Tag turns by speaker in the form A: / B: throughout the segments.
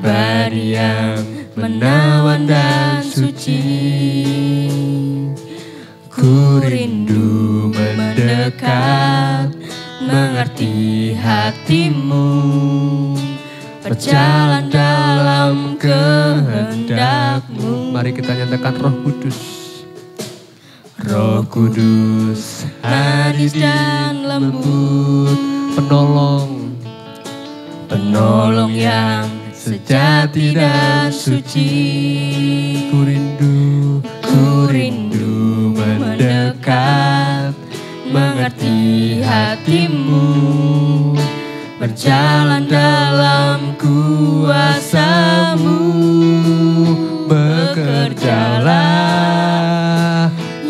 A: pribadi yang menawan dan suci. Ku rindu mendekat, mengerti hatimu, berjalan dalam kehendak-Mu. Mari kita nyatakan Roh Kudus. Roh Kudus, manis dan lembut, penolong, penolong yang sejati dan suci. Ku rindu mendekat, mengerti hatimu, berjalan dalam kuasa-Mu. Bekerjalah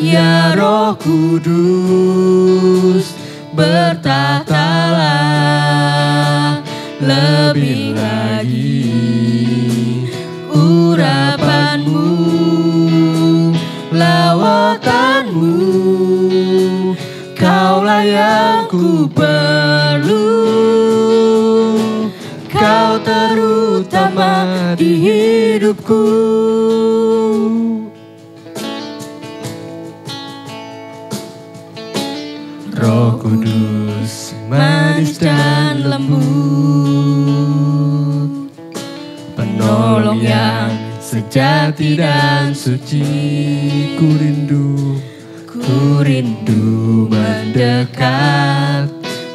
A: ya Roh Kudus, bertahtalah lebih lagi. Urapan-Mu, lawatan-Mu, Kaulah yang ku perlu. Kau terutama di hidupku. Roh Kudus, manis dan lembut, penolong yang sejati dan suci. Ku rindu mendekat,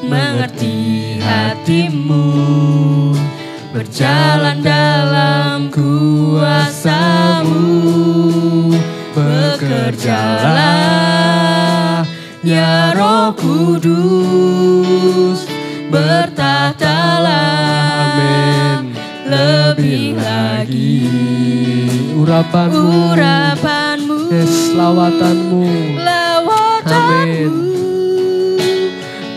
A: mengerti hatimu, berjalan dalam kuasa-Mu. Bekerjalah ya Roh Kudus, bertahtalah amin lebih lagi. Urapan-Mu, lawatan-Mu, amin.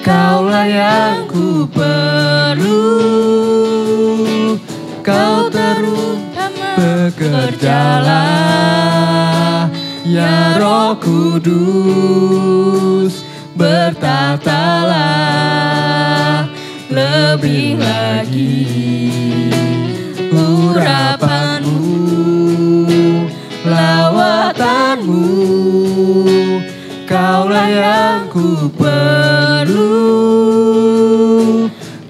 A: Kaulah yang ku perlu. Kau terutama bekerjalah ya Roh Kudus, bertahtalah lebih lagi. Urapan-Mu, lawatan-Mu, Kaulah yang ku perlu.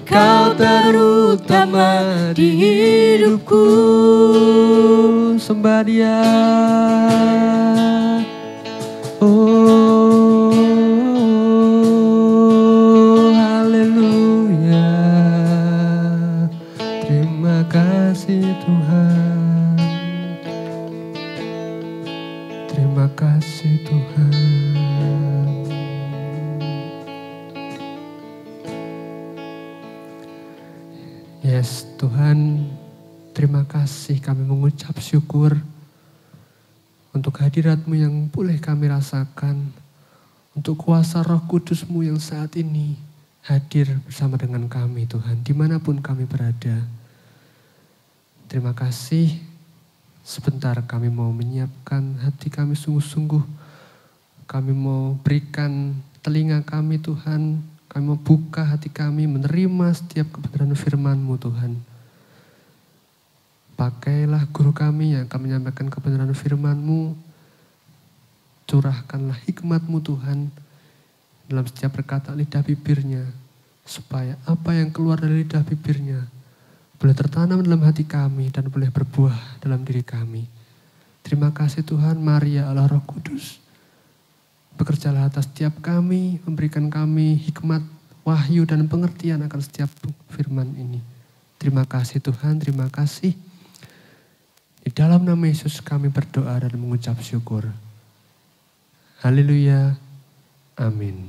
A: Kau terutama di hidupku. Sembah Dia. Oh, haleluya. Terima kasih Tuhan. Terima kasih Tuhan. Yes, Tuhan, terima kasih, kami mengucap syukur untuk hadirat-Mu yang boleh kami rasakan, untuk kuasa Roh Kudus-Mu yang saat ini hadir bersama dengan kami Tuhan, dimanapun kami berada. Terima kasih, sebentar kami mau menyiapkan hati kami sungguh-sungguh, kami mau berikan telinga kami Tuhan, kami mau buka hati kami, menerima setiap kebenaran firman-Mu Tuhan. Pakailah guru kami yang akan menyampaikan kebenaran firman-Mu. Curahkanlah hikmat-Mu Tuhan dalam setiap perkataan lidah bibirnya. Supaya apa yang keluar dari lidah bibirnya boleh tertanam dalam hati kami dan boleh berbuah dalam diri kami. Terima kasih Tuhan, mari ya Allah Roh Kudus. Bekerjalah atas setiap kami, memberikan kami hikmat, wahyu dan pengertian akan setiap firman ini. Terima kasih Tuhan, terima kasih. Di dalam nama Yesus kami berdoa dan mengucap syukur. Haleluya, amin.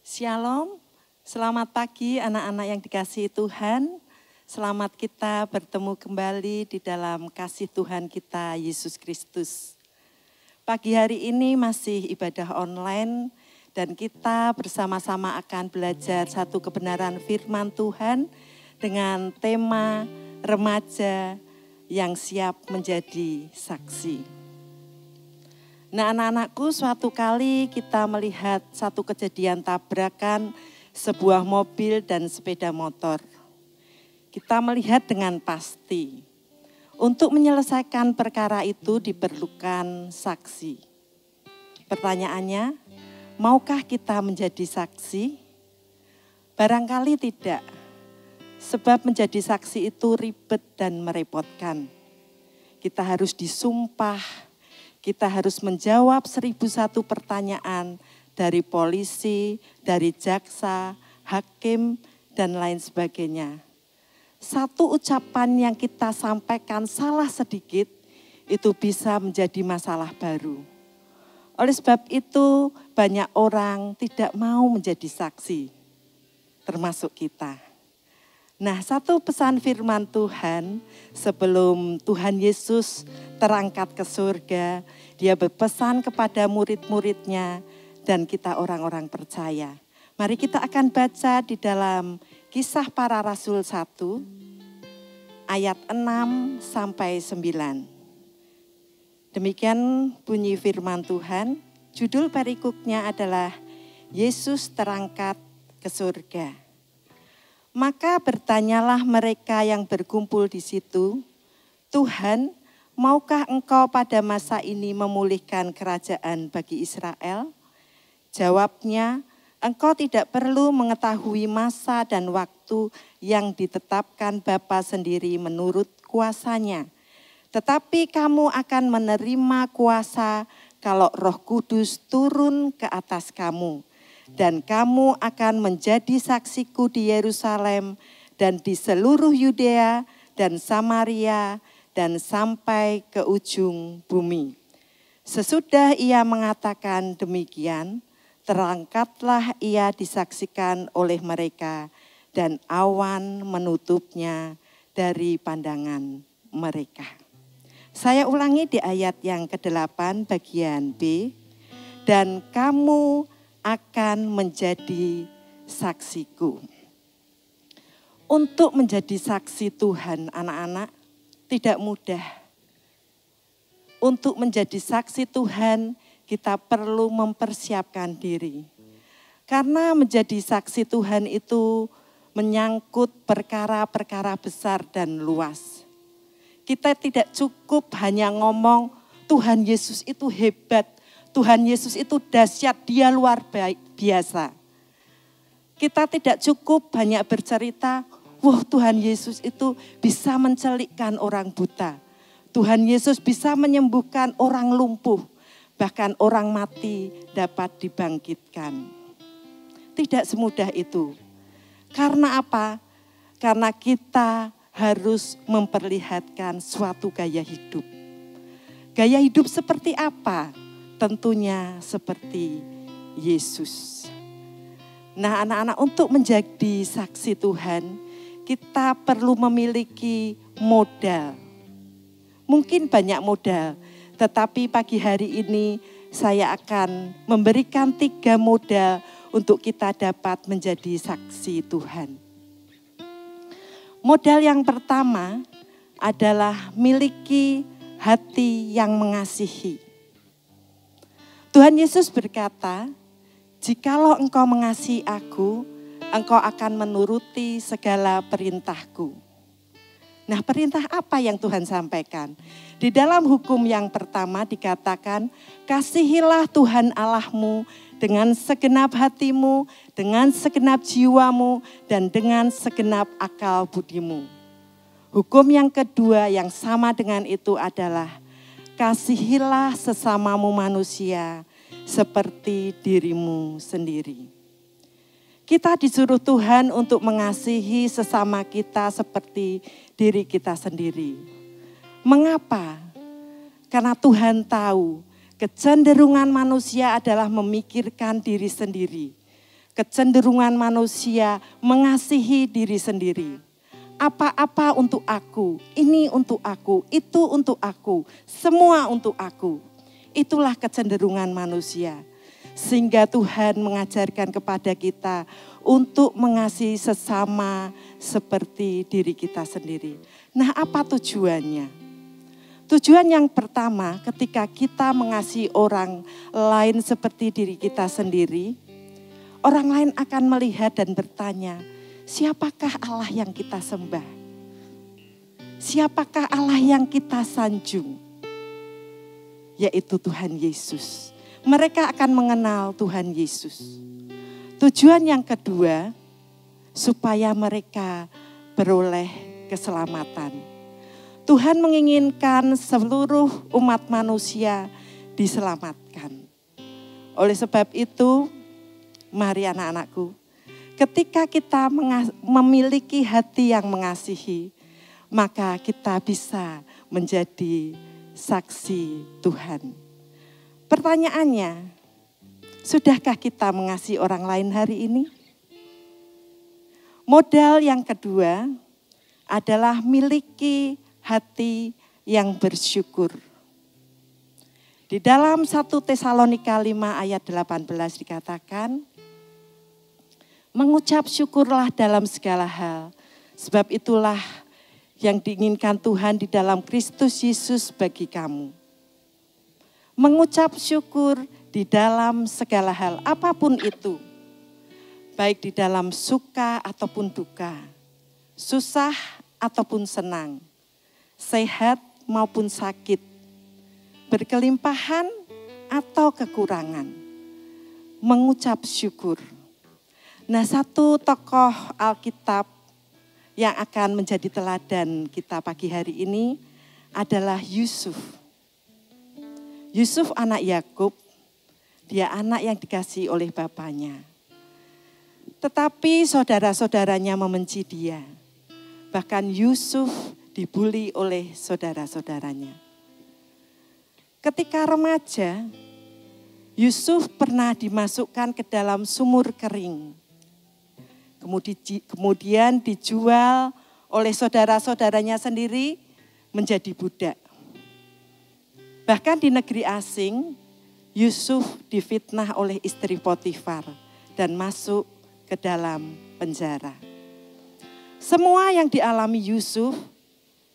B: Shalom, selamat pagi anak-anak yang dikasihi Tuhan. Selamat kita bertemu kembali di dalam kasih Tuhan kita Yesus Kristus. Pagi hari ini masih ibadah online dan kita bersama-sama akan belajar satu kebenaran firman Tuhan dengan tema remaja yang siap menjadi saksi. Nah anak-anakku, suatu kali kita melihat satu kejadian tabrakan sebuah mobil dan sepeda motor. Kita melihat dengan pasti, untuk menyelesaikan perkara itu diperlukan saksi. Pertanyaannya, maukah kita menjadi saksi? Barangkali tidak, sebab menjadi saksi itu ribet dan merepotkan. Kita harus disumpah, kita harus menjawab 1001 pertanyaan dari polisi, dari jaksa, hakim, dan lain sebagainya. Satu ucapan yang kita sampaikan salah sedikit, itu bisa menjadi masalah baru. Oleh sebab itu, banyak orang tidak mau menjadi saksi, termasuk kita. Nah, satu pesan firman Tuhan sebelum Tuhan Yesus terangkat ke surga, dia berpesan kepada murid-muridnya dan kita orang-orang percaya. Mari kita akan baca di dalam Kisah Para Rasul 1 ayat 6 sampai 9. Demikian bunyi firman Tuhan, judul perikopnya adalah Yesus terangkat ke surga. Maka bertanyalah mereka yang berkumpul di situ, Tuhan, maukah Engkau pada masa ini memulihkan kerajaan bagi Israel? Jawabnya, Engkau tidak perlu mengetahui masa dan waktu yang ditetapkan Bapa sendiri menurut kuasanya. Tetapi kamu akan menerima kuasa kalau Roh Kudus turun ke atas kamu. Dan kamu akan menjadi saksiku di Yerusalem dan di seluruh Yudea dan Samaria dan sampai ke ujung bumi. Sesudah ia mengatakan demikian, terangkatlah ia disaksikan oleh mereka dan awan menutupnya dari pandangan mereka. Saya ulangi di ayat yang ke-8 bagian B. Dan kamu akan menjadi saksiku. Untuk menjadi saksi Tuhan anak-anak tidak mudah. Untuk menjadi saksi Tuhan kita perlu mempersiapkan diri. Karena menjadi saksi Tuhan itu menyangkut perkara-perkara besar dan luas. Kita tidak cukup hanya ngomong Tuhan Yesus itu hebat. Tuhan Yesus itu dahsyat, dia luar biasa. Kita tidak cukup banyak bercerita, wah Tuhan Yesus itu bisa mencelikkan orang buta. Tuhan Yesus bisa menyembuhkan orang lumpuh, bahkan orang mati dapat dibangkitkan. Tidak semudah itu. Karena apa? Karena kita harus memperlihatkan suatu gaya hidup. Gaya hidup seperti apa? Tentunya seperti Yesus. Nah anak-anak, untuk menjadi saksi Tuhan, kita perlu memiliki modal. Mungkin banyak modal, tetapi pagi hari ini saya akan memberikan 3 modal untuk kita dapat menjadi saksi Tuhan. Modal yang pertama adalah miliki hati yang mengasihi. Tuhan Yesus berkata, jikalau engkau mengasihi aku, engkau akan menuruti segala perintahku. Nah, perintah apa yang Tuhan sampaikan? Di dalam hukum yang pertama dikatakan, kasihilah Tuhan Allahmu dengan segenap hatimu, dengan segenap jiwamu, dan dengan segenap akal budimu. Hukum yang kedua yang sama dengan itu adalah, kasihilah sesamamu manusia seperti dirimu sendiri. Kita disuruh Tuhan untuk mengasihi sesama kita seperti diri kita sendiri. Mengapa? Karena Tuhan tahu kecenderungan manusia adalah memikirkan diri sendiri. Kecenderungan manusia mengasihi diri sendiri. Apa-apa untuk aku, ini untuk aku, itu untuk aku, semua untuk aku. Itulah kecenderungan manusia. Sehingga Tuhan mengajarkan kepada kita untuk mengasihi sesama seperti diri kita sendiri. Nah, apa tujuannya? Tujuan yang pertama, ketika kita mengasihi orang lain seperti diri kita sendiri, orang lain akan melihat dan bertanya, siapakah Allah yang kita sembah? Siapakah Allah yang kita sanjung? Yaitu Tuhan Yesus. Mereka akan mengenal Tuhan Yesus. Tujuan yang kedua, supaya mereka beroleh keselamatan. Tuhan menginginkan seluruh umat manusia diselamatkan. Oleh sebab itu, mari anak-anakku, ketika kita memiliki hati yang mengasihi, maka kita bisa menjadi saksi Tuhan. Pertanyaannya, sudahkah kita mengasihi orang lain hari ini? Modal yang kedua adalah miliki hati yang bersyukur. Di dalam 1 Tesalonika 5 ayat 18 dikatakan, mengucap syukurlah dalam segala hal, sebab itulah yang diinginkan Tuhan di dalam Kristus Yesus bagi kamu. Mengucap syukur di dalam segala hal, apapun itu. Baik di dalam suka ataupun duka, susah ataupun senang, sehat maupun sakit, berkelimpahan atau kekurangan. Mengucap syukur. Nah, satu tokoh Alkitab yang akan menjadi teladan kita pagi hari ini adalah Yusuf. Yusuf anak Yakub, dia anak yang dikasihi oleh bapaknya. Tetapi saudara-saudaranya membenci dia. Bahkan Yusuf dibuli oleh saudara-saudaranya. Ketika remaja, Yusuf pernah dimasukkan ke dalam sumur kering. Kemudian dijual oleh saudara-saudaranya sendiri menjadi budak. Bahkan di negeri asing, Yusuf difitnah oleh istri Potifar dan masuk ke dalam penjara. Semua yang dialami Yusuf,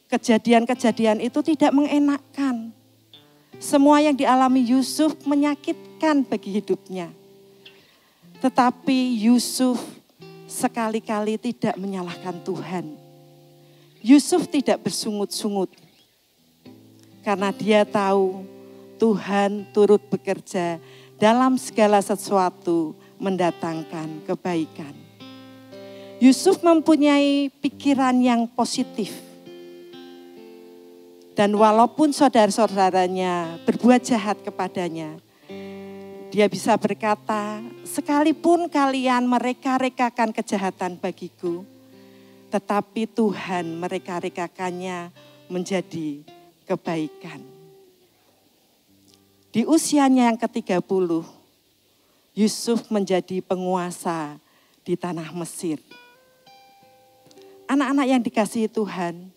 B: kejadian-kejadian itu tidak mengenakkan. Semua yang dialami Yusuf menyakitkan bagi hidupnya. Tetapi Yusuf sekali-kali tidak menyalahkan Tuhan. Yusuf tidak bersungut-sungut. Karena dia tahu Tuhan turut bekerja dalam segala sesuatu mendatangkan kebaikan. Yusuf mempunyai pikiran yang positif. Dan walaupun saudara-saudaranya berbuat jahat kepadanya, dia bisa berkata, sekalipun kalian mereka-rekakan kejahatan bagiku, tetapi Tuhan mereka-rekakannya menjadi kebaikan. Di usianya yang ke-30, Yusuf menjadi penguasa di tanah Mesir. Anak-anak yang dikasihi Tuhan,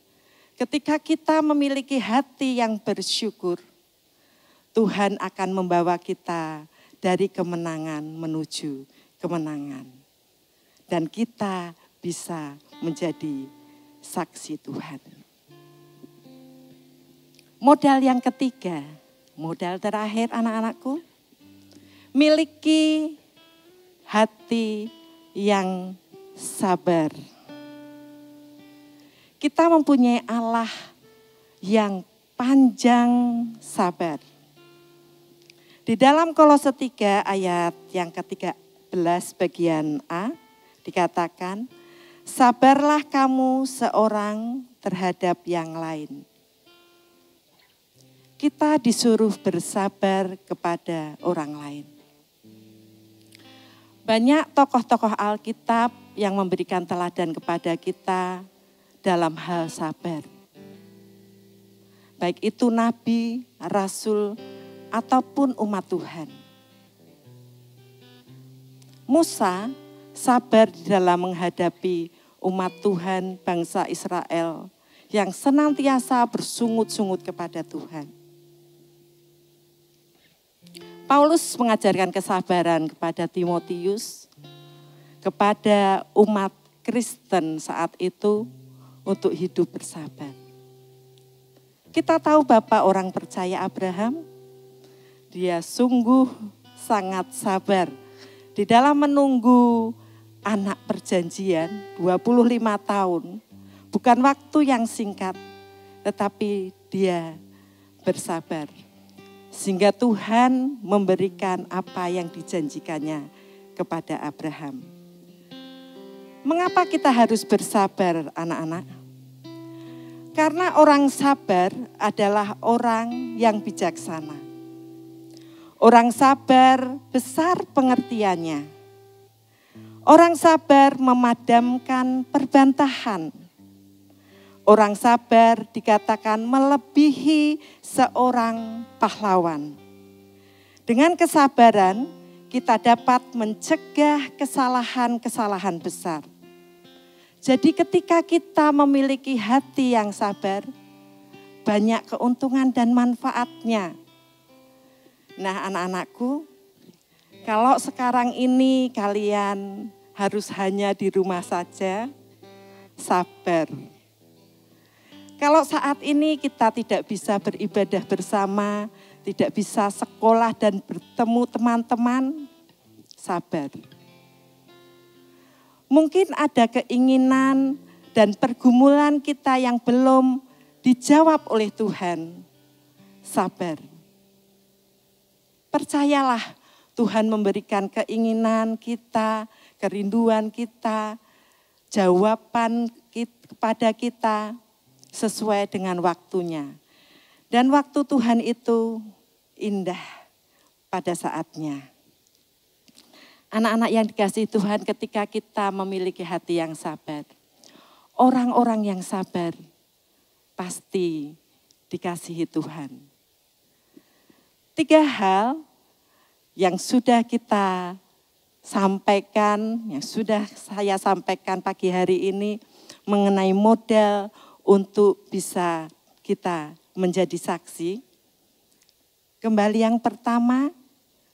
B: ketika kita memiliki hati yang bersyukur, Tuhan akan membawa kita dari kemenangan menuju kemenangan. Dan kita bisa menjadi saksi Tuhan. Modal yang ketiga, modal terakhir anak-anakku, miliki hati yang sabar. Kita mempunyai Allah yang panjang sabar. Di dalam Kolose 3 ayat yang ke-13 bagian A dikatakan, sabarlah kamu seorang terhadap yang lain. Kita disuruh bersabar kepada orang lain. Banyak tokoh-tokoh Alkitab yang memberikan teladan kepada kita dalam hal sabar. Baik itu nabi, rasul, ataupun umat Tuhan. Musa sabar di dalam menghadapi umat Tuhan bangsa Israel yang senantiasa bersungut-sungut kepada Tuhan. Paulus mengajarkan kesabaran kepada Timotius, kepada umat Kristen saat itu untuk hidup bersabar. Kita tahu Bapak orang percaya Abraham, dia sungguh sangat sabar Di dalam menunggu anak perjanjian 25 tahun, bukan waktu yang singkat, tetapi dia bersabar. Sehingga Tuhan memberikan apa yang dijanjikannya kepada Abraham. Mengapa kita harus bersabar, anak-anak? Karena orang sabar adalah orang yang bijaksana. Orang sabar besar pengertiannya. Orang sabar memadamkan perbantahan. Orang sabar dikatakan melebihi seorang pahlawan. Dengan kesabaran kita dapat mencegah kesalahan-kesalahan besar. Jadi ketika kita memiliki hati yang sabar, banyak keuntungan dan manfaatnya. Nah, anak-anakku, kalau sekarang ini kalian harus hanya di rumah saja, sabar. Kalau saat ini kita tidak bisa beribadah bersama, tidak bisa sekolah dan bertemu teman-teman, sabar. Mungkin ada keinginan dan pergumulan kita yang belum dijawab oleh Tuhan. Sabar. Percayalah Tuhan memberikan keinginan kita, kerinduan kita, jawaban kepada kita sesuai dengan waktunya. Dan waktu Tuhan itu indah pada saatnya. Anak-anak yang dikasihi Tuhan, ketika kita memiliki hati yang sabar, orang-orang yang sabar pasti dikasihi Tuhan. 3 hal yang sudah kita sampaikan, yang sudah saya sampaikan pagi hari ini mengenai modal untuk bisa kita menjadi saksi. Kembali yang pertama,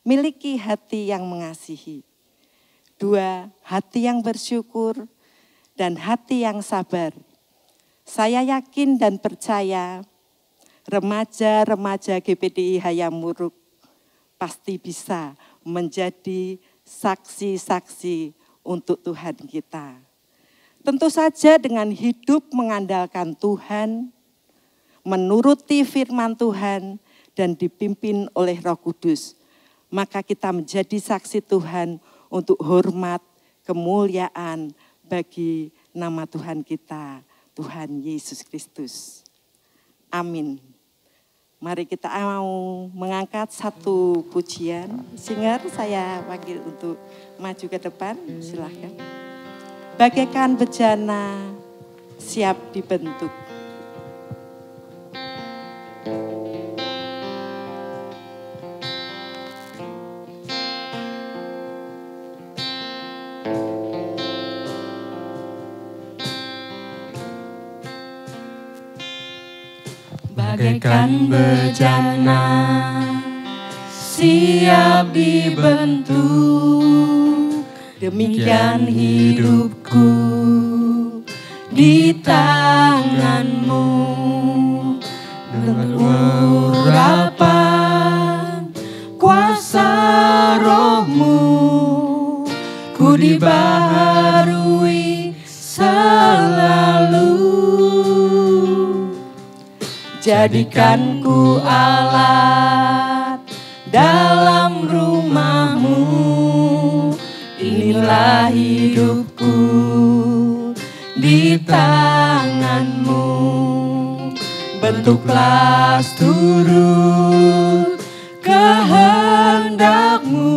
B: miliki hati yang mengasihi. 2, hati yang bersyukur dan hati yang sabar. Saya yakin dan percaya remaja-remaja GPDI Hayamuruk pasti bisa menjadi saksi-saksi untuk Tuhan kita. Tentu saja dengan hidup mengandalkan Tuhan, menuruti firman Tuhan dan dipimpin oleh Roh Kudus. Maka kita menjadi saksi Tuhan untuk hormat, kemuliaan bagi nama Tuhan kita, Tuhan Yesus Kristus. Amin. Mari kita mau mengangkat satu pujian. Singer saya panggil untuk maju ke depan, silahkan. Bagaikan bejana siap dibentuk.
C: Bagaikan bejana siap dibentuk, demikian hidupku di tanganmu. Dengan urapan kuasa rohmu, ku dibaharui selalu. Jadikan ku alat dalam rumahmu, inilah hidupku di tanganmu. Bentuklah turut kehendakmu,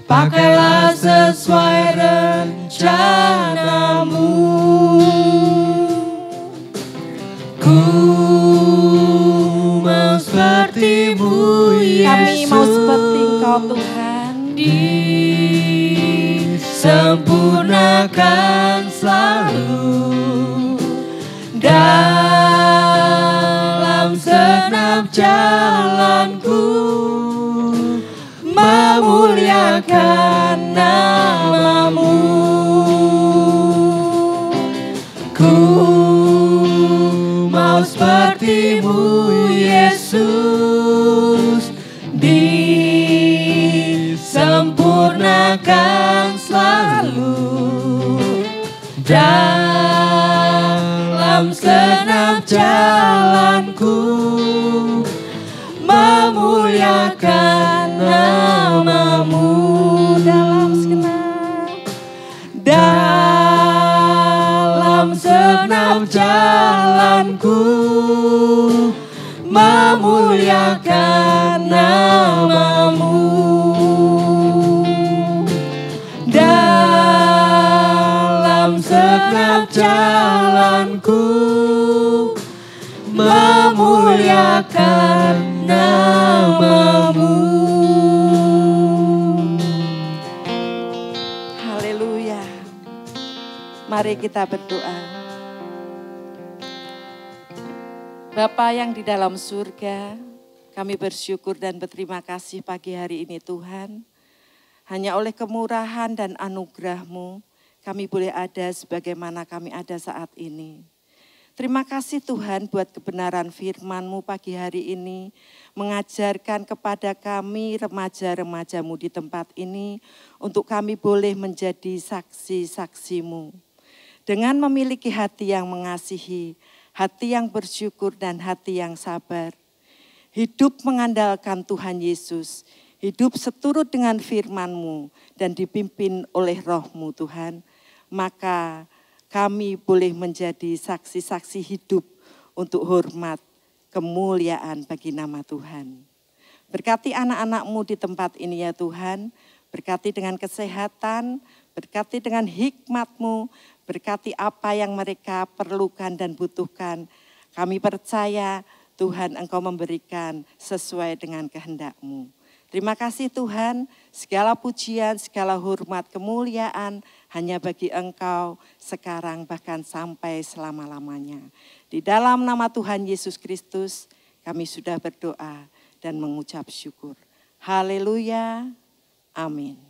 C: pakailah sesuai rencanamu. Ku mau seperti-Mu, Yesus.
B: Kami mau seperti Engkau, Tuhan.
C: Disempurnakan selalu dalam segenap jalanku, memuliakan nama-Mu. Ku mau seperti-Mu, Yesus, disempurnakan akan selalu dalam segenap jalanku memuliakan nama-Mu. Dalam segenap jalanku memuliakan nama-Mu. Dalam segenap jalanku memuliakan nama-Mu.
B: Haleluya. Mari kita berdoa. Bapa yang di dalam surga, kami bersyukur dan berterima kasih pagi hari ini Tuhan. Hanya oleh kemurahan dan anugerah-Mu, kami boleh ada sebagaimana kami ada saat ini. Terima kasih Tuhan buat kebenaran firman-Mu pagi hari ini, mengajarkan kepada kami remaja-remaja-Mu di tempat ini, untuk kami boleh menjadi saksi-saksi-Mu. Dengan memiliki hati yang mengasihi, hati yang bersyukur dan hati yang sabar. Hidup mengandalkan Tuhan Yesus, hidup seturut dengan firman-Mu dan dipimpin oleh Roh-Mu Tuhan. Maka kami boleh menjadi saksi-saksi hidup untuk hormat, kemuliaan bagi nama Tuhan. Berkati anak-anak-Mu di tempat ini ya Tuhan, berkati dengan kesehatan, berkati dengan hikmat-Mu, berkati apa yang mereka perlukan dan butuhkan. Kami percaya Tuhan Engkau memberikan sesuai dengan kehendak-Mu. Terima kasih Tuhan, segala pujian, segala hormat, kemuliaan hanya bagi Engkau sekarang bahkan sampai selama-lamanya. Di dalam nama Tuhan Yesus Kristus kami sudah berdoa dan mengucap syukur. Haleluya, amin.